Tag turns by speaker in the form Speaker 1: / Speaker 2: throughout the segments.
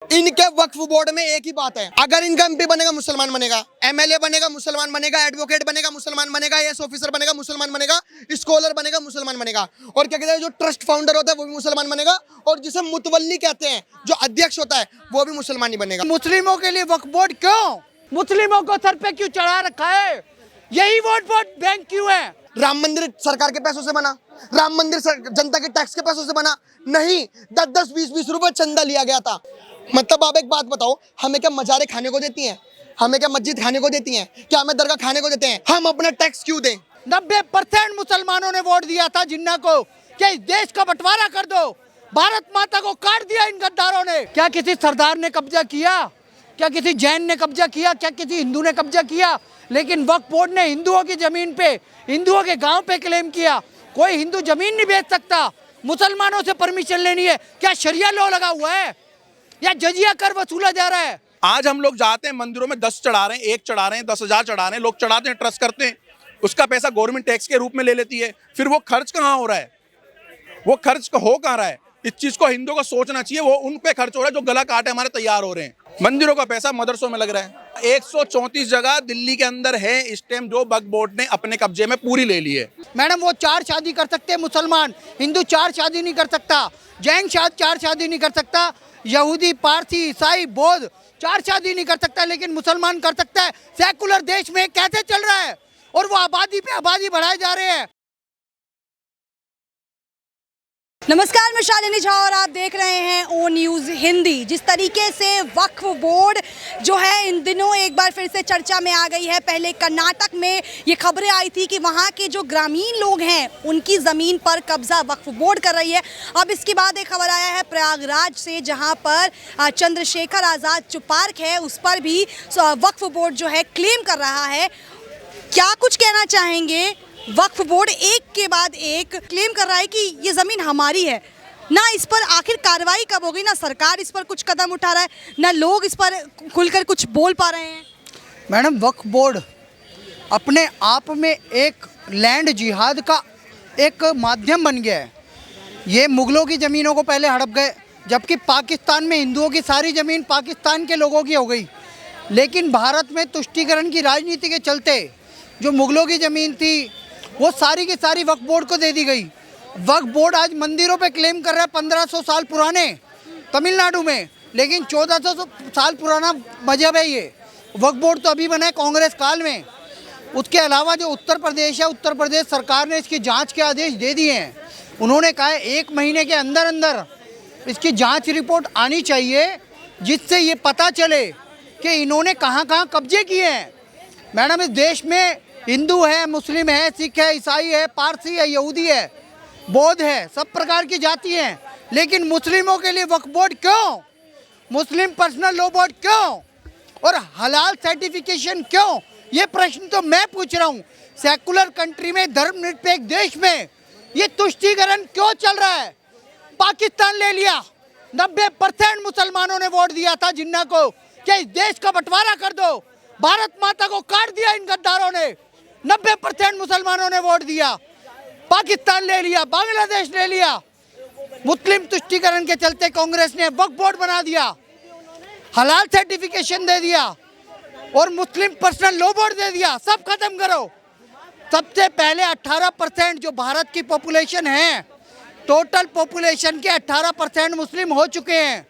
Speaker 1: इनके वक्फ बोर्ड में एक ही बात है, अगर इनका एमपी बनेगा मुसलमान बनेगा, एमएलए बनेगा मुसलमान बनेगा, एडवोकेट बनेगा मुसलमान बनेगा, एस ऑफिसर बनेगा मुसलमान बनेगा, स्कॉलर बनेगा मुसलमान बनेगा, और क्या कहते हैं जो ट्रस्ट फाउंडर होता है वो भी मुसलमान बनेगा, और जिसे मुतवल्ली कहते हैं जो अध्यक्ष होता है वो भी मुसलमान ही बनेगा।
Speaker 2: मुस्लिमों के लिए वक्फ बोर्ड क्यों? मुस्लिमों को सर पे क्यों चढ़ा रखा है? यही वोट बैंक क्यों है?
Speaker 1: राम मंदिर सरकार के पैसों से बना, राम मंदिर जनता के टैक्स के पैसों से बना नहीं, 10-10, 20-20 रुपए चंदा लिया गया था। मतलब आप एक बात बताओ, हमें क्या मजारे खाने को देती हैं, हमें क्या मस्जिद खाने को देती हैं, क्या हमें दरगाह खाने को देते हैं? हम अपना टैक्स क्यों दें?
Speaker 2: 90% मुसलमानों ने वोट दिया था जिन्ना को कि इस देश का बंटवारा कर दो, भारत माता को काट दिया इन गद्दारों ने। क्या किसी सरदार ने कब्जा किया? क्या किसी जैन ने कब्जा किया? क्या किसी हिंदू ने कब्जा किया? लेकिन वक्फ बोर्ड ने हिंदुओं की जमीन पे, हिंदुओं के गांव पे क्लेम किया। कोई हिंदू जमीन नहीं बेच सकता, मुसलमानों से परमिशन लेनी है। क्या शरिया लॉ लगा हुआ है या जजिया कर वसूला जा रहा है?
Speaker 3: आज हम लोग जाते हैं मंदिरों में 10 चढ़ा रहे हैं, 1 चढ़ा रहे हैं, 10,000 चढ़ा रहे हैं, लोग चढ़ाते हैं, ट्रस्ट करते हैं, उसका पैसा गवर्नमेंट टैक्स के रूप में ले लेती है। फिर वो खर्च कहाँ हो रहा है? वो खर्च हो कहाँ रहा है? इस चीज को हिंदुओं को सोचना चाहिए। वो उन पे खर्च हो रहा है जो गला काटे हमारे तैयार हो रहे हैं। मंदिरों का पैसा मदरसों में लग रहा है। 134 जगह दिल्ली के अंदर है इस टाइम जो वक्फ बोर्ड ने अपने कब्जे में पूरी ले ली है।
Speaker 2: मैडम वो 4 शादी कर सकते हैं मुसलमान, हिंदू 4 शादी नहीं कर सकता, जैन 4 शादी नहीं कर सकता, यहूदी, पारसी, ईसाई, बौद्ध 4 शादी नहीं कर सकता, लेकिन मुसलमान कर सकता है। सेकुलर देश में कैसे चल रहा है? और वो आबादी पे आबादी बढ़ाए जा रहे हैं।
Speaker 4: नमस्कार, मैं शालिनी झा और आप देख रहे हैं ओ न्यूज़ हिंदी। जिस तरीके से वक्फ बोर्ड जो है इन दिनों एक बार फिर से चर्चा में आ गई है। पहले कर्नाटक में ये खबरें आई थी कि वहाँ के जो ग्रामीण लोग हैं उनकी ज़मीन पर कब्जा वक्फ बोर्ड कर रही है। अब इसके बाद एक खबर आया है प्रयागराज से, जहाँ पर चंद्रशेखर आज़ाद जो पार्क है उस पर भी वक्फ बोर्ड जो है क्लेम कर रहा है। क्या कुछ कहना चाहेंगे? वक्फ बोर्ड एक के बाद एक क्लेम कर रहा है कि ये ज़मीन हमारी है ना। इस पर आखिर कार्रवाई कब होगी? ना सरकार इस पर कुछ कदम उठा रहा है, ना लोग इस पर खुलकर कुछ बोल पा रहे हैं।
Speaker 2: मैडम वक्फ बोर्ड अपने आप में एक लैंड जिहाद का एक माध्यम बन गया है। ये मुगलों की ज़मीनों को पहले हड़प गए, जबकि पाकिस्तान में हिंदुओं की सारी ज़मीन पाकिस्तान के लोगों की हो गई। लेकिन भारत में तुष्टीकरण की राजनीति के चलते जो मुगलों की ज़मीन थी वो सारी की सारी वक्फ बोर्ड को दे दी गई। वक्फ बोर्ड आज मंदिरों पे क्लेम कर रहा है 1500 साल पुराने तमिलनाडु में, लेकिन 1400 साल पुराना मजहब है ये। वक्फ बोर्ड तो अभी बना है कांग्रेस काल में। उसके अलावा जो उत्तर प्रदेश है, उत्तर प्रदेश सरकार ने इसकी जांच के आदेश दे दिए हैं। उन्होंने कहा है 1 महीने के अंदर अंदर इसकी जाँच रिपोर्ट आनी चाहिए, जिससे ये पता चले कि इन्होंने कहाँ कहाँ कब्जे किए हैं। मैडम इस देश में हिंदू है, मुस्लिम है, सिख है, ईसाई है, पारसी है, यहूदी है, बौद्ध है, सब प्रकार की जाति हैं। लेकिन मुस्लिमों के लिए वक्फ बोर्ड क्यों? मुस्लिम पर्सनल लॉ बोर्ड क्यों? और हलाल सर्टिफिकेशन क्यों? ये प्रश्न तो मैं पूछ रहा हूँ। सेकुलर कंट्री में, धर्मनिरपेक्ष देश में ये तुष्टीकरण क्यों चल रहा है? पाकिस्तान ले लिया, 90% मुसलमानों ने वोट दिया था जिन्ना को कि इस देश का बंटवारा कर दो, भारत माता को काट दिया इन गद्दारों ने। 90% मुसलमानों ने वोट दिया। पाकिस्तान ले लिया, बांग्लादेश ले लिया। मुस्लिम तुष्टीकरण के चलते कांग्रेस ने वक्फ बोर्ड बना दिया, हलाल सर्टिफिकेशन दे दिया और मुस्लिम पर्सनल लॉ बोर्ड दे दिया। सब खत्म करो। सबसे पहले 18% जो भारत की पॉपुलेशन है, टोटल पॉपुलेशन के 18% मुस्लिम हो चुके हैं।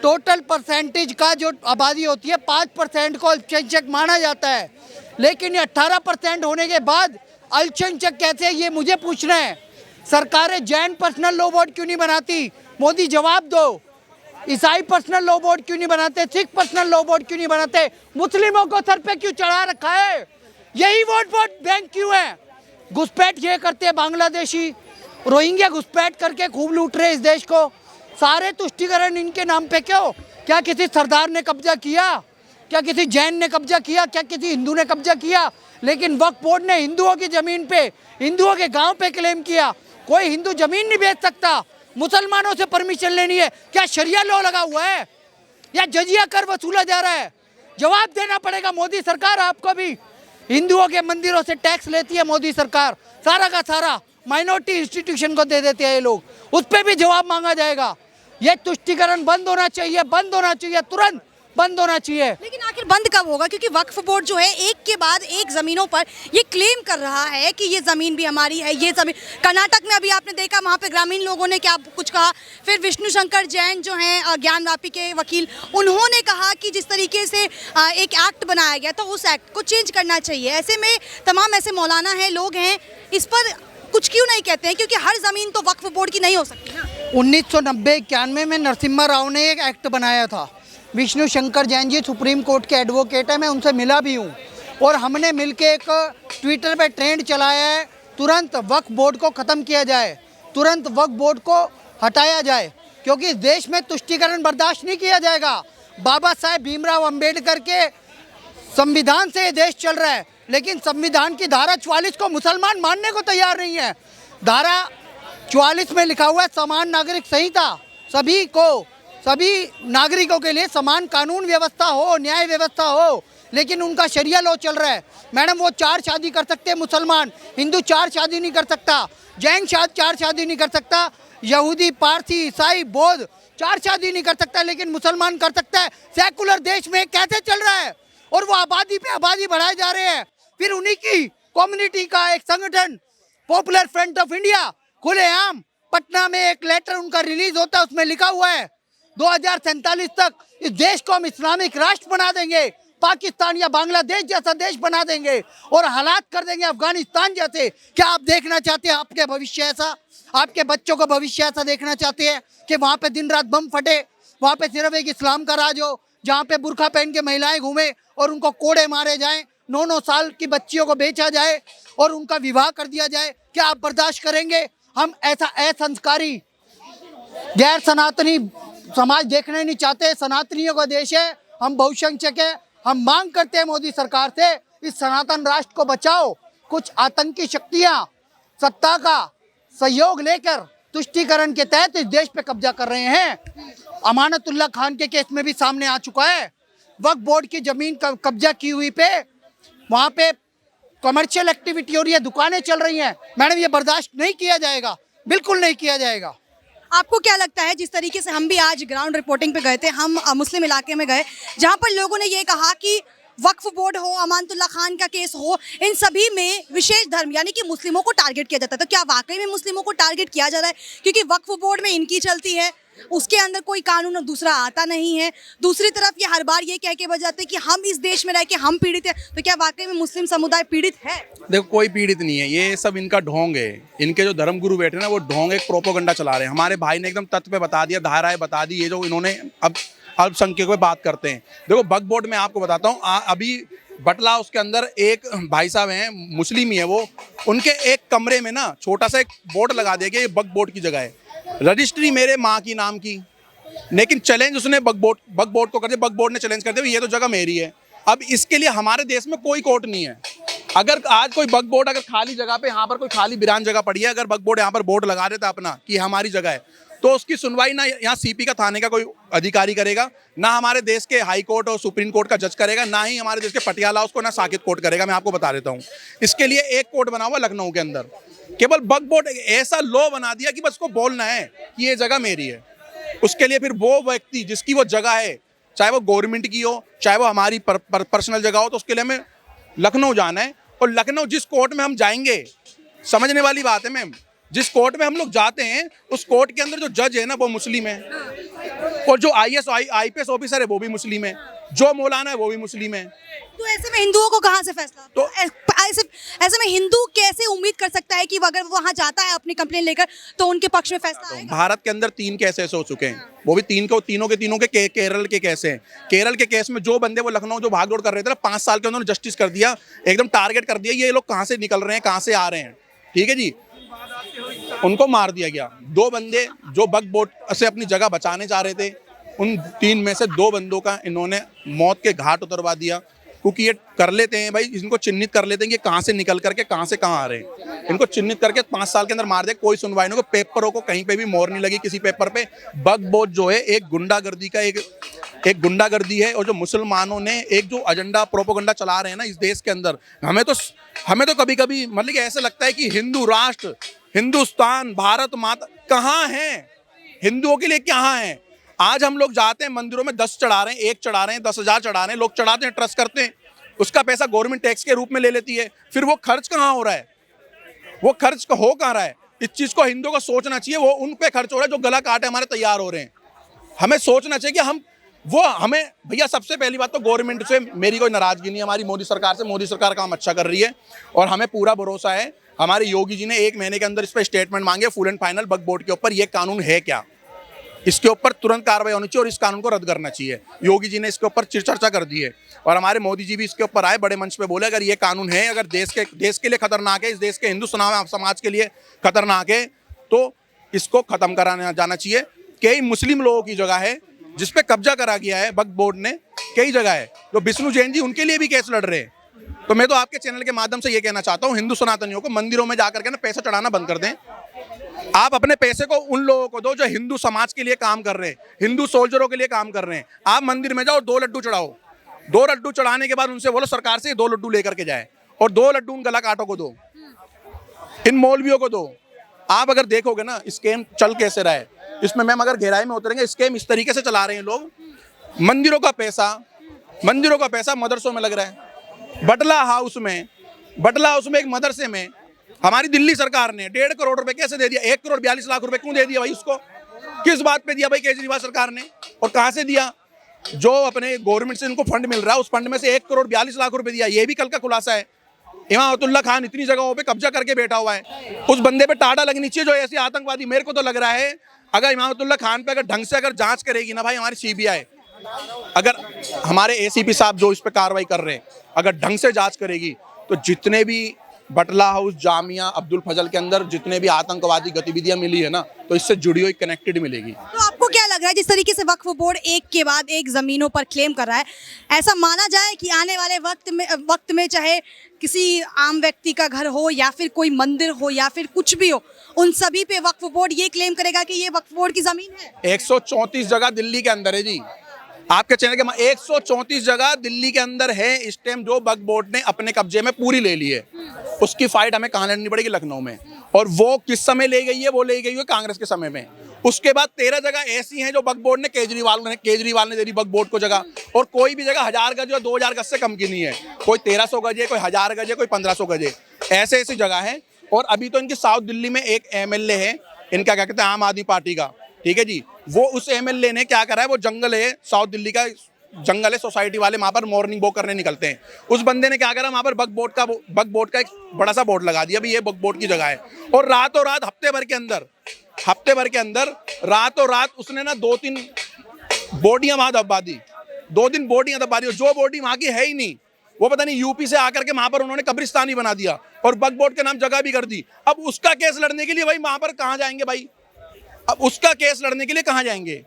Speaker 2: टोटल परसेंटेज का जो आबादी होती है 5% को अल्पसंख्यक माना जाता है, लेकिन ये 18% होने के बाद अल्पसंख्यक कैसे है ये मुझे पूछना है। सरकारें जैन पर्सनल लॉ बोर्ड क्यों नहीं बनाती? मोदी जवाब दो। ईसाई पर्सनल लॉ बोर्ड क्यों नहीं बनाते? सिख पर्सनल लॉ बोर्ड क्यों नहीं बनाते? मुस्लिमों को सर पे क्यों चढ़ा रखा है? यही वोट बैंक क्यों है? घुसपैठ ये करते हैं बांग्लादेशी, रोहिंग्या घुसपैठ करके खूब लूट रहे इस देश को। सारे तुष्टीकरण इनके नाम पे क्यों? क्या किसी सरदार ने कब्जा किया? क्या किसी जैन ने कब्जा किया? क्या किसी हिंदू ने कब्जा किया? लेकिन वक्फ बोर्ड ने हिंदुओं की ज़मीन पे, हिंदुओं के गांव पे क्लेम किया। कोई हिंदू ज़मीन नहीं बेच सकता, मुसलमानों से परमिशन लेनी है। क्या शरिया लॉ लगा हुआ है या जजिया कर वसूला जा रहा है? जवाब देना पड़ेगा मोदी सरकार आपको भी। हिंदुओं के मंदिरों से टैक्स लेती है मोदी सरकार, सारा का सारा माइनॉरिटी इंस्टीट्यूशन को दे देते हैं ये लोग, उस पर भी जवाब मांगा जाएगा। ये तुष्टीकरण बंद होना चाहिए, बंद होना चाहिए, तुरंत बंद होना चाहिए।
Speaker 4: लेकिन आखिर बंद कब होगा? क्योंकि वक्फ बोर्ड जो है एक के बाद एक जमीनों पर ये क्लेम कर रहा है कि ये जमीन भी हमारी है, ये जमीन। कर्नाटक में अभी आपने देखा वहाँ पे ग्रामीण लोगों ने क्या कुछ कहा। फिर विष्णु शंकर जैन जो हैं ज्ञानवापी के वकील, उन्होंने कहा कि जिस तरीके से एक एक्ट बनाया गया तो उस एक्ट को चेंज करना चाहिए। ऐसे में तमाम ऐसे मौलाना हैं, लोग हैं, इस पर कुछ क्यों नहीं कहते हैं? क्योंकि हर जमीन तो वक्फ बोर्ड की नहीं हो सकती ना।
Speaker 2: 1990-91 में नरसिम्हा राव ने एक एक्ट बनाया था। विष्णु शंकर जैन जी सुप्रीम कोर्ट के एडवोकेट है, मैं उनसे मिला भी हूँ, और हमने मिलके एक ट्विटर पे ट्रेंड चलाया है, तुरंत वक्फ बोर्ड को ख़त्म किया जाए, तुरंत वक्फ बोर्ड को हटाया जाए, क्योंकि इस देश में तुष्टीकरण बर्दाश्त नहीं किया जाएगा। बाबा साहेब भीमराव अंबेडकर के संविधान से ये देश चल रहा है, लेकिन संविधान की धारा 44 को मुसलमान मानने को तैयार नहीं है। धारा 44 में लिखा हुआ है समान नागरिक संहिता, सभी नागरिकों के लिए समान कानून व्यवस्था हो, न्याय व्यवस्था हो, लेकिन उनका शरिया लॉ चल रहा है। मैडम, वो 4 शादी कर सकते हैं मुसलमान, हिंदू 4 शादी नहीं कर सकता, जैन 4 शादी नहीं कर सकता, यहूदी, पारसी, ईसाई, बौद्ध 4 शादी नहीं कर सकता, लेकिन मुसलमान कर सकता है। सेकुलर देश में कैसे चल रहा है? और वो आबादी पे आबादी बढ़ाए जा रहे हैं। फिर उन्हीं की कम्युनिटी का एक संगठन पॉपुलर फ्रंट ऑफ इंडिया खुलेआम पटना में एक लेटर उनका रिलीज होता है, उसमें लिखा हुआ है 2047 तक इस देश को हम इस्लामिक राष्ट्र बना देंगे, पाकिस्तान या बांग्लादेश जैसा देश बना देंगे और हालात कर देंगे अफगानिस्तान जैसे। क्या आप देखना चाहते हैं आपके भविष्य ऐसा? आपके बच्चों का भविष्य ऐसा देखना चाहते हैं कि वहाँ पे दिन रात बम फटे, वहाँ पे सिर्फ एक इस्लाम का राज हो, जहाँ पे बुर्खा पहन के महिलाएं घूमे और उनको कोड़े मारे जाएं, 9-9 साल की बच्चियों को बेचा जाए और उनका विवाह कर दिया जाए? क्या आप बर्दाश्त करेंगे? हम ऐसा असंस्कारी गैर सनातनी समाज देखना नहीं चाहते। सनातनियों का देश है, हम बहुसंख्यक है, हम मांग करते हैं मोदी सरकार से इस सनातन राष्ट्र को बचाओ। कुछ आतंकी शक्तियां सत्ता का सहयोग लेकर तुष्टीकरण के तहत इस देश पे कब्जा कर रहे हैं। अमानतुल्लाह खान के केस में भी सामने आ चुका है, वक्फ बोर्ड की जमीन कब्जा की हुई पे वहाँ पे कमर्शियल एक्टिविटी हो रही है, दुकानें चल रही हैं। मैडम, ये बर्दाश्त नहीं किया जाएगा, बिल्कुल नहीं किया जाएगा।
Speaker 4: आपको क्या लगता है, जिस तरीके से हम भी आज ग्राउंड रिपोर्टिंग पे गए थे, हम मुस्लिम इलाके में गए जहाँ पर लोगों ने ये कहा कि वक्फ बोर्ड हो, अमानतुल्लाह खान का केस हो, इन सभी में विशेष धर्म यानी कि मुस्लिमों को टारगेट किया जाता है। तो क्या वाकई में मुस्लिमों को टारगेट किया जा रहा है? क्योंकि वक्फ बोर्ड में इनकी चलती है, उसके अंदर कोई कानून और दूसरा आता नहीं है। दूसरी तरफ ये हर बार ये कह के बजाते हैं कि हम इस देश में रह के हम पीड़ित हैं। तो क्या वाकई में मुस्लिम समुदाय पीड़ित है?
Speaker 3: देखो, कोई पीड़ित नहीं है, ये सब इनका ढोंग है। इनके जो धर्मगुरु बैठे ना, वो ढोंग एक प्रोपोगंडा चला रहे हैं। हमारे भाई ने एकदम तथ्य पे बता दिया, धाराएं बता दी, ये जो इन्होंने अब अल्पसंख्यकों पे बात करते हैं। देखो, वक्फ बोर्ड में आपको बताता हूँ, अभी बटला उसके अंदर एक भाई साहब हैं, मुस्लिम ही है वो, उनके एक कमरे में ना छोटा सा एक बोर्ड लगा दिया गया, ये वक्फ बोर्ड की जगह है, रजिस्ट्री मेरे माँ की नाम की, लेकिन चैलेंज उसने वक्फ बोर्ड को कर दिया। वक्फ बोर्ड ने चैलेंज कर दिया, ये तो जगह मेरी है। अब इसके लिए हमारे देश में कोई कोर्ट नहीं है। अगर आज कोई वक्फ बोर्ड अगर खाली जगह पे, यहाँ पर कोई खाली वीरान जगह पड़ी है, अगर वक्फ बोर्ड यहाँ पर बोर्ड लगा देता अपना कि हमारी जगह है, तो उसकी सुनवाई ना यहाँ सीपी का थाने का कोई अधिकारी करेगा, ना हमारे देश के हाई कोर्ट और सुप्रीम कोर्ट का जज करेगा, ना ही हमारे देश के पटियाला उसको, ना साकेत कोर्ट करेगा। मैं आपको बता देता हूँ, इसके लिए एक कोर्ट बना हुआ लखनऊ के अंदर। केवल वक्फ बोर्ड ऐसा लॉ बना दिया कि बस को बोलना है कि ये जगह मेरी है। उसके लिए फिर वो व्यक्ति जिसकी वो जगह है, चाहे वो गवर्नमेंट की हो, चाहे वो हमारी पर्सनल जगह हो, तो उसके लिए हमें लखनऊ जाना है। और लखनऊ जिस कोर्ट में हम जाएंगे, समझने वाली बात है मैम, जिस कोर्ट में हम लोग जाते हैं उस कोर्ट के अंदर जो जज है ना वो मुस्लिम है, और जो IPS ऑफिसर है वो भी मुस्लिम है, जो मौलाना है वो भी मुस्लिम है।
Speaker 4: तो ऐसे में हिंदुओं को कहाँ से फैसला? तो ऐसे में हिंदू कैसे उम्मीद कर सकता है कि अगर वो वहाँ जाता है अपनी कंप्लेंट लेकर तो उनके पक्ष में फैसला आएगा?
Speaker 3: भारत के अंदर 3 केस ऐसे हो चुके हैं, वो भी तीनों के केरल के केस हैं। केरल के केस में जो बंदे वो लखनऊ जो भाग दौड़ कर रहे थे ना, 5 साल के उन्होंने जस्टिस कर दिया, एकदम टारगेट कर दिया, ये लोग कहाँ से निकल रहे हैं, कहाँ से आ रहे हैं, ठीक है जी, उनको मार दिया गया। 2 बंदे जो वक्फ बोर्ड से अपनी जगह बचाने जा रहे थे, उन 3 में से 2 बंदों का इन्होंने मौत के घाट उतरवा दिया, क्योंकि ये कर लेते हैं भाई, इनको चिन्हित कर लेते हैं कि कहाँ से निकल करके कहाँ से कहाँ आ रहे हैं। इनको चिन्हित करके 5 साल के अंदर मार दे, कोई सुनवाई नहीं हो, पेपरों को कहीं पे भी मोहर नहीं लगी किसी पेपर पे। वक्फ बोर्ड जो है एक गुंडागर्दी का एक गुंडागर्दी है, और जो मुसलमानों ने एक जो एजेंडा प्रोपोगंडा चला रहे हैं ना इस देश के अंदर, हमें तो कभी कभी मतलब कि ऐसा लगता है कि हिंदू राष्ट्र, हिंदुस्तान, भारत माता कहाँ है? हिंदुओं के लिए कहाँ है? आज हम लोग जाते हैं मंदिरों में 10 चढ़ा रहे हैं, 1 चढ़ा रहे हैं, 10,000 चढ़ा रहे हैं, लोग चढ़ाते हैं, ट्रस्ट करते हैं, उसका पैसा गवर्नमेंट टैक्स के रूप में ले लेती है। फिर वो खर्च कहाँ हो रहा है? वो खर्च हो कहाँ रहा है? इस चीज को हिंदुओं को सोचना चाहिए। वो उन पे खर्च हो रहा है जो गला काटे हमारे तैयार हो रहे हैं। हमें सोचना चाहिए कि हमें भैया, सबसे पहली बात तो गवर्नमेंट से मेरी कोई नाराजगी नहीं है, हमारी मोदी सरकार से। मोदी सरकार काम अच्छा कर रही है और हमें पूरा भरोसा है। हमारे योगी जी ने 1 महीने के अंदर इस पर स्टेटमेंट मांगे full and final Waqf board के ऊपर। ये कानून है क्या, इसके ऊपर तुरंत कार्रवाई होनी चाहिए और इस कानून को रद्द करना चाहिए। योगी जी ने इसके ऊपर चर्चा कर दी है और हमारे मोदी जी भी इसके ऊपर आए, बड़े मंच पे बोले अगर ये कानून है, अगर देश के लिए खतरनाक है, इस देश के हिंदू समाज के लिए खतरनाक है, तो इसको खत्म कराना जाना चाहिए। कई मुस्लिम लोगों की जगह है जिस पे कब्जा करा गया है वक्फ बोर्ड ने, कई जगह है। जो विष्णु जैन जी, उनके लिए भी केस लड़ रहे हैं। तो मैं तो आपके चैनल के माध्यम से ये कहना चाहता हूँ, हिंदू सनातनियों को मंदिरों में जाकर के ना पैसा चढ़ाना बंद कर दें। आप अपने पैसे को उन लोगों को दो जो हिंदू समाज के लिए काम कर रहे हैं, हिंदू सोल्जरों के लिए काम कर रहे हैं। आप मंदिर में जाओ, 2 लड्डू चढ़ाओ, 2 लड्डू चढ़ाने के बाद उनसे बोलो सरकार से 2 लड्डू लेकर के जाए और 2 लड्डू उन गला काटों को दो, इन मौलवियों को दो। आप अगर देखोगे ना स्कैम चल कैसे रहा है, इसमें मैम अगर गहराई में उतरेंगे, स्कैम इस तरीके से चला रहे हैं लोग। मंदिरों का पैसा मदरसों में लग रहा है। बटला हाउस में एक मदरसे में हमारी दिल्ली सरकार ने 1.5 करोड़ रुपए कैसे दे दिया? 1 करोड़ 42 लाख रुपए क्यों दे दिया भाई उसको? किस बात पे दिया भाई केजरीवाल सरकार ने, और कहां से दिया? जो अपने गवर्नमेंट से इनको फंड मिल रहा है, उस फंड में से 1 करोड़ 42 लाख रुपए दिया। ये भी कल का खुलासा है। इमामतुल्ला खान इतनी जगहों पे कब्जा करके बैठा हुआ है, उस बंदे पे टाटा लगनी चाहिए जो ऐसे आतंकवादी। मेरे को तो लग रहा है अगर इमामतुल्ला खान पे अगर ढंग से अगर जांच करेगी ना भाई हमारी सीबीआई, अगर हमारे एसीपी साहब जो इस पे कार्रवाई कर रहे हैं अगर ढंग से जांच करेगी, तो जितने भी बटला हाउस, जामिया, अब्दुल फजल के अंदर जितने भी आतंकवादी गतिविधियां मिली है ना, तो इससे जुड़ी हुई कनेक्टेड मिलेगी।
Speaker 4: तो आपको क्या लग रहा है, जिस तरीके से वक्फ बोर्ड एक के बाद एक जमीनों पर क्लेम कर रहा है, ऐसा माना जाए कि आने वाले वक्त में चाहे किसी आम व्यक्ति का घर हो या फिर कोई मंदिर हो या फिर कुछ भी हो, उन सभी पे वक्फ बोर्ड ये क्लेम करेगा कि ये वक्फ बोर्ड की जमीन है?
Speaker 3: 134 जगह दिल्ली के अंदर है जी, आपके चैनल के 134 जगह दिल्ली के अंदर है इस टाइम जो वक्फ बोर्ड ने अपने कब्जे में पूरी ले ली है। उसकी फाइट हमें कहाँ लड़नी पड़ेगी? लखनऊ में। और वो किस समय ले गई है? वो ले गई है कांग्रेस के समय में। उसके बाद 13 जगह ऐसी हैं जो वक्फ बोर्ड ने केजरीवाल ने दे दी वक्फ बोर्ड को जगह, और कोई भी जगह 1000 गज या 2000 गज से कम की नहीं है। कोई 1300 गज है, कोई 1000 गज है, कोई 1500 गज है, ऐसी जगह है। और अभी तो इनकी साउथ दिल्ली में एक MLA है, इनका क्या कहते हैं, आम आदमी पार्टी का, ठीक है जी, वो उस MLA ने क्या करा है, वो जंगल है, साउथ दिल्ली का जंगल है, सोसाइटी वाले वहां पर मॉर्निंग वॉक करने निकलते हैं। उस बंदे ने क्या करा, वहां पर वक्फ बोर्ड का एक बड़ा सा बोर्ड लगा दिया, भी ये वक्फ बोर्ड की जगह है। और रातों रात हफ्ते भर के अंदर रातों रात उसने ना 2-3 बॉडियां वहां दबा दी, 2 दिन बॉडियां दबा दी। जो बॉडी वहां की है ही नहीं, वो पता नहीं यूपी से आकर के वहां पर उन्होंने कब्रिस्तान ही बना दिया और वक्फ बोर्ड के नाम जगह भी कर दी। अब उसका केस लड़ने के लिए भाई वहां पर कहां जाएंगे भाई? अब उसका केस लड़ने के लिए कहां जाएंगे?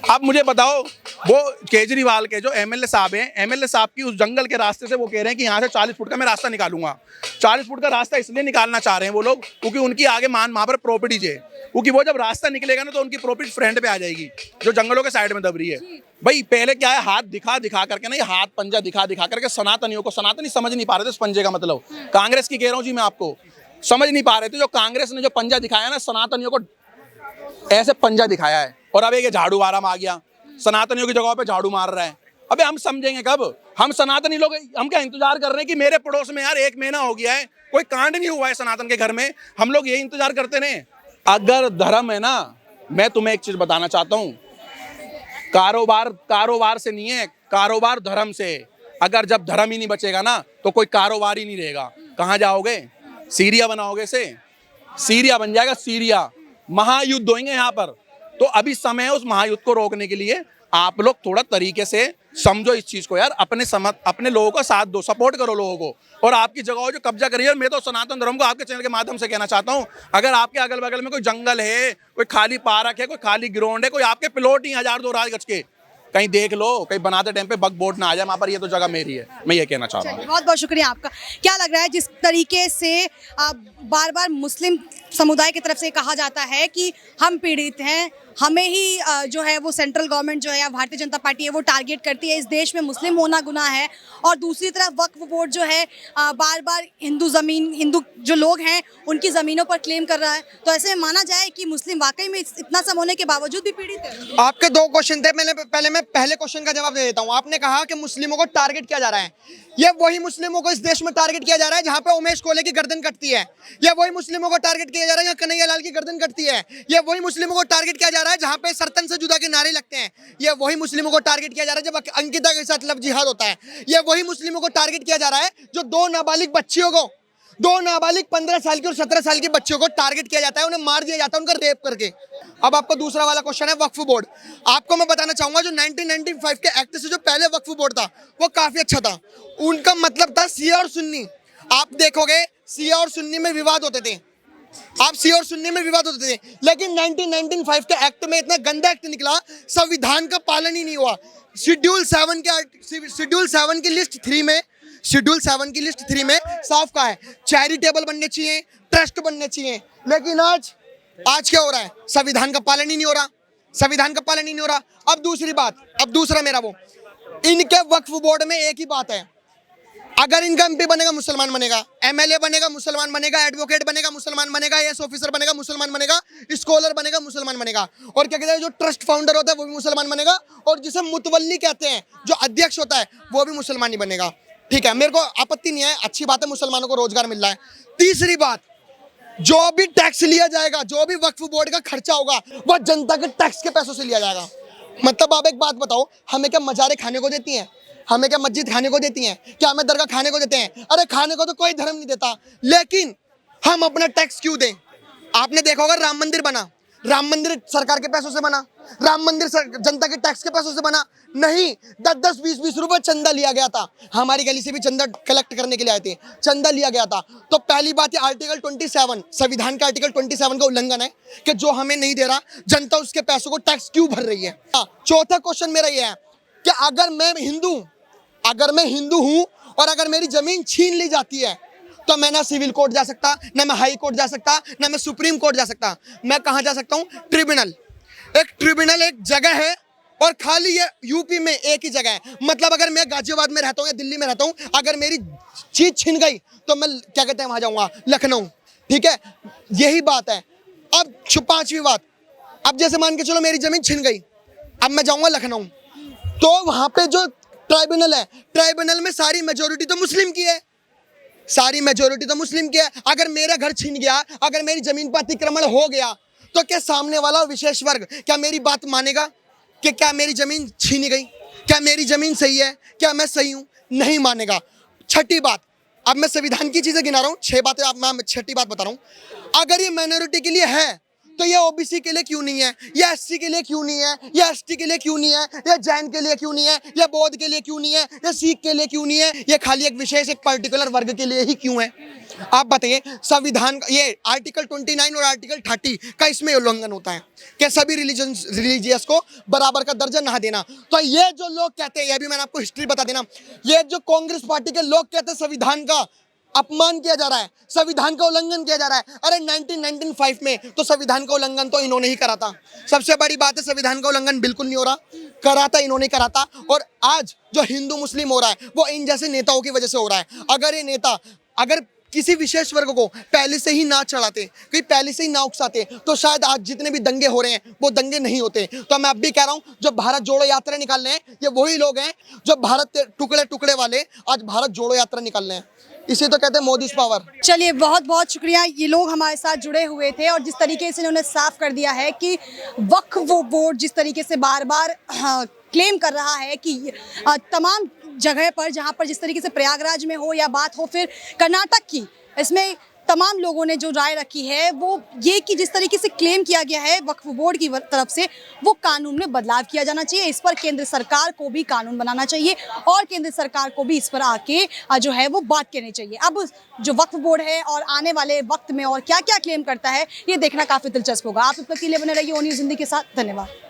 Speaker 3: आप मुझे बताओ, वो केजरीवाल के जो MLA साहब हैं, MLA साहब की उस जंगल के रास्ते से वो कह रहे हैं कि यहाँ से 40 फुट का मैं रास्ता निकालूंगा। 40 फुट का रास्ता इसलिए निकालना चाह रहे हैं वो लोग क्योंकि उनकी आगे वहाँ पर प्रॉपर्टीज है, क्योंकि वो जब रास्ता निकलेगा ना तो उनकी प्रॉपर्टी फ्रंट पे आ जाएगी जो जंगलों के साइड में दब रही है। भाई पहले क्या है, हाथ दिखा करके ना, ये हाथ पंजा दिखा करके सनातनियों को, सनातनी समझ नहीं पा रहे थे उस पंजे का मतलब। कांग्रेस की कह रहा हूँ जी मैं आपको, समझ नहीं पा रहे थे। जो कांग्रेस ने जो पंजा दिखाया ना, सनातनियों को ऐसे पंजा दिखाया है। और अब ये झाड़ू आराम आ गया, सनातनियों की जगहों पे झाड़ू मार रहा है। अबे हम समझेंगे कब? हम सनातनी लोग हम क्या इंतजार कर रहे हैं कि मेरे पड़ोस में यार 1 महीना हो गया है, कोई कांड नहीं हुआ है सनातन के घर में, हम लोग यही इंतजार करते रहे। अगर धर्म है ना, मैं तुम्हें एक चीज बताना चाहता हूँ, कारोबार से नहीं है, कारोबार धर्म से। अगर जब धर्म ही नहीं बचेगा ना तो कोई कारोबार ही नहीं रहेगा। कहाँ जाओगे? सीरिया बनाओगे से? सीरिया बन जाएगा, सीरिया। महायुद्ध होंगे यहाँ पर। तो अभी समय है उस महायुद्ध को रोकने के लिए आप लोग थोड़ा तरीके से समझो इस चीज को यार, अपने लोगों का साथ दो, सपोर्ट करो लोगों को, और आपकी जगहों जो कब्जा करिए। और मैं तो सनातन धर्म को आपके चैनल के माध्यम से कहना चाहता हूं, अगर आपके अगल बगल में कोई जंगल है, कोई खाली पार्क है, कोई खाली ग्राउंड है, कोई आपके प्लॉट ही 1000-2000 गज के, कहीं देख लो, कहीं बनाते टाइम पे वक्फ बोर्ड ना आ जाए वहां पर, ये तो जगह मेरी है। मैं ये कहना चाहता हूँ।
Speaker 4: बहुत बहुत शुक्रिया आपका। क्या लग रहा है, जिस तरीके से बार बार मुस्लिम समुदाय की तरफ से कहा जाता है कि हम पीड़ित हैं, हमें ही जो है वो सेंट्रल गवर्नमेंट जो है या भारतीय जनता पार्टी है वो टारगेट करती है, इस देश में मुस्लिम होना गुनाह है, और दूसरी तरफ वक्फ बोर्ड जो है बार बार हिंदू जो लोग हैं उनकी ज़मीनों पर क्लेम कर रहा है। तो ऐसे में माना जाए कि मुस्लिम वाकई में इतना सब होने के बावजूद भी पीड़ित है।
Speaker 1: आपके दो क्वेश्चन थे, मैं पहले क्वेश्चन का जवाब दे देता हूँ। आपने कहा कि मुस्लिमों को टारगेट किया जा रहा है, ये वही मुस्लिमों को इस देश में टारगेट किया जा रहा है जहाँ पे उमेश कोले की गर्दन कटती है, ये वही मुस्लिमों को टारगेट किया जा रहा है जहाँ कन्हैया लाल की गर्दन कटती है, ये वही मुस्लिमों को टारगेट किया जा रहा है जहाँ पे सरतन से जुदा के नारे लगते हैं, ये वही मुस्लिमों को टारगेट किया जा रहा है जब अंकिता के साथ लव जिहाद होता है, ये वही मुस्लिमों को टारगेट किया जा रहा है जो दो नाबालिग 15 साल की और 17 साल की बच्चियों को टारगेट किया जाता है, उन्हें मार दिया जाता है उनका रेप करके। अब आपका दूसरा वाला क्वेश्चन है वक्फ बोर्ड। आपको मैं बताना चाहूंगा जो 1995 के एक्ट से जो पहले वक्फ बोर्ड था वो काफी अच्छा था। उनका मतलब था शिया और सुन्नी। आप देखोगे शिया और सुन्नी में विवाद होते थे, लेकिन 1995 के एक्ट में इतना गंदा एक्ट निकला, संविधान का पालन ही नहीं हुआ। शेड्यूल 7 की लिस्ट 3 में साफ कहा है चैरिटेबल बनने चाहिए, ट्रस्ट बनने चाहिए, लेकिन आज क्या हो रहा है? संविधान का पालन ही नहीं हो रहा। अब दूसरा मेरा वो, इनके वक्फ बोर्ड में एक ही बात है, अगर इनका एमपी बनेगा मुसलमान बनेगा, एमएलए बनेगा मुसलमान बनेगा, एडवोकेट बनेगा मुसलमान बनेगा, आईएएस ऑफिसर बनेगा मुसलमान बनेगा, स्कॉलर बनेगा मुसलमान बनेगा, और क्या कहते हैं जो ट्रस्ट फाउंडर होता है वो भी मुसलमान बनेगा, और जिसे मुतवल्ली कहते हैं जो अध्यक्ष होता है वो भी मुसलमान ही बनेगा। ठीक है, मेरे को आपत्ति नहीं है, अच्छी बात है, मुसलमानों को रोजगार मिल रहा है। तीसरी बात, जो भी टैक्स लिया जाएगा, जो भी वक्फ बोर्ड का खर्चा होगा वह जनता के टैक्स के पैसों से लिया जाएगा। मतलब आप एक बात बताओ, हमें क्या मजारे खाने को देती हैं? हमें क्या मस्जिद खाने को देती हैं? क्या हमें दरगाह खाने को देते हैं? अरे खाने को तो कोई धर्म नहीं देता, लेकिन हम अपना टैक्स क्यों दें? आपने देखा होगा राम मंदिर बना, राम मंदिर सरकार के पैसों से बना, राम मंदिर जनता के टैक्स के पैसों से बना नहीं। 10-10, 20-20 रुपए चंदा लिया गया था, हमारी गली से भी चंदा कलेक्ट करने के लिए आए थे, चंदा लिया गया था। तो पहली बात है आर्टिकल 27 संविधान का आर्टिकल 27 का उल्लंघन है कि जो हमें नहीं दे रहा, जनता उसके पैसों को टैक्स क्यों भर रही है। चौथा क्वेश्चन मेरा यह है कि अगर मैं हिंदू हूं और अगर मेरी जमीन छीन ली जाती है तो मैं ना सिविल कोर्ट जा सकता, ना मैं हाई कोर्ट जा सकता, ना मैं सुप्रीम कोर्ट जा सकता। मैं कहां जा सकता हूं? ट्रिब्यूनल। एक जगह है और खाली ये यूपी में एक ही जगह है। मतलब अगर मैं गाजियाबाद में रहता हूं या दिल्ली में रहता हूं, अगर मेरी चीज छिन गई तो मैं क्या कहते हैं वहां जाऊंगा, लखनऊ। ठीक है, यही बात है। अब पांचवी बात, अब जैसे मान के चलो मेरी जमीन छिन गई, अब मैं जाऊंगा लखनऊ, तो वहां पे जो ट्राइब्यूनल है, ट्राइब्यूनल में सारी मेजोरिटी तो मुस्लिम की है, अगर मेरा घर छीन गया, अगर मेरी जमीन पर अतिक्रमण हो गया, तो क्या सामने वाला विशेष वर्ग क्या मेरी बात मानेगा कि क्या मेरी जमीन छीनी गई, क्या मेरी जमीन सही है, क्या मैं सही हूं? नहीं मानेगा। छठी बात, अब मैं संविधान की चीजें गिना रहा हूं, 6 बातें, अब मैं छठी बात बता रहा हूं। अगर ये माइनॉरिटी के लिए है तो ये ओबीसी के लिए क्यों नहीं है, या एससी के लिए क्यों नहीं है, या एसटी के लिए क्यों नहीं है, या जैन के लिए क्यों नहीं है, या बौद्ध के लिए क्यों नहीं है, या सिख के लिए क्यों नहीं है, ये खाली एक विशेष एक पर्टिकुलर वर्ग के लिए ही क्यों है? आप बताइए। संविधान का ये आर्टिकल 29 और आर्टिकल 30 का इसमें उल्लंघन होता है कि सभी रिलीजियस को बराबर का दर्जा ना देना। तो ये जो लोग कहते हैं, ये भी मैंने आपको हिस्ट्री बता देना, ये जो कांग्रेस पार्टी के लोग कहते हैं संविधान का अपमान किया जा रहा है, संविधान का उल्लंघन किया जा रहा है। अरे 1995 में तो संविधान का उल्लंघन तो इन्होंने ही करा था। सबसे बड़ी बात है, संविधान का उल्लंघन बिल्कुल नहीं हो रहा, करा था इन्होंने, करा था। और आज जो हिंदू मुस्लिम हो रहा है वो इन जैसे नेताओं की वजह से हो रहा है। अगर ये नेता अगर किसी विशेष वर्ग को पहले से ही ना चढ़ाते, कि पहले से ही ना उकसाते, तो शायद आज जितने भी दंगे हो रहे हैं वो दंगे नहीं होते। तो मैं अब भी कह रहा हूं, जो भारत जोड़ो यात्रा निकालने हैं, ये वही लोग हैं जो भारत टुकड़े टुकड़े वाले आज भारत जोड़ो यात्रा निकालने हैं। इसे तो कहते हैं मोदी पावर।
Speaker 4: चलिए, बहुत बहुत शुक्रिया। ये लोग हमारे साथ जुड़े हुए थे और जिस तरीके से इन्होंने साफ कर दिया है कि वक्फ बोर्ड जिस तरीके से बार बार क्लेम कर रहा है कि तमाम जगह पर, जहां पर जिस तरीके से प्रयागराज में हो या बात हो फिर कर्नाटक की, इसमें तमाम लोगों ने जो राय रखी है वो ये कि जिस तरीके से क्लेम किया गया है वक्फ बोर्ड की तरफ से, वो कानून में बदलाव किया जाना चाहिए। इस पर केंद्र सरकार को भी कानून बनाना चाहिए और केंद्र सरकार को भी इस पर आके जो है वो बात कहनी चाहिए। अब जो वक्फ बोर्ड है और आने वाले वक्त में और क्या क्या क्लेम करता है, ये देखना काफ़ी दिलचस्प होगा। आप इस पर के लिए बने रहिए ओ न्यूज़ हिंदी के साथ। धन्यवाद।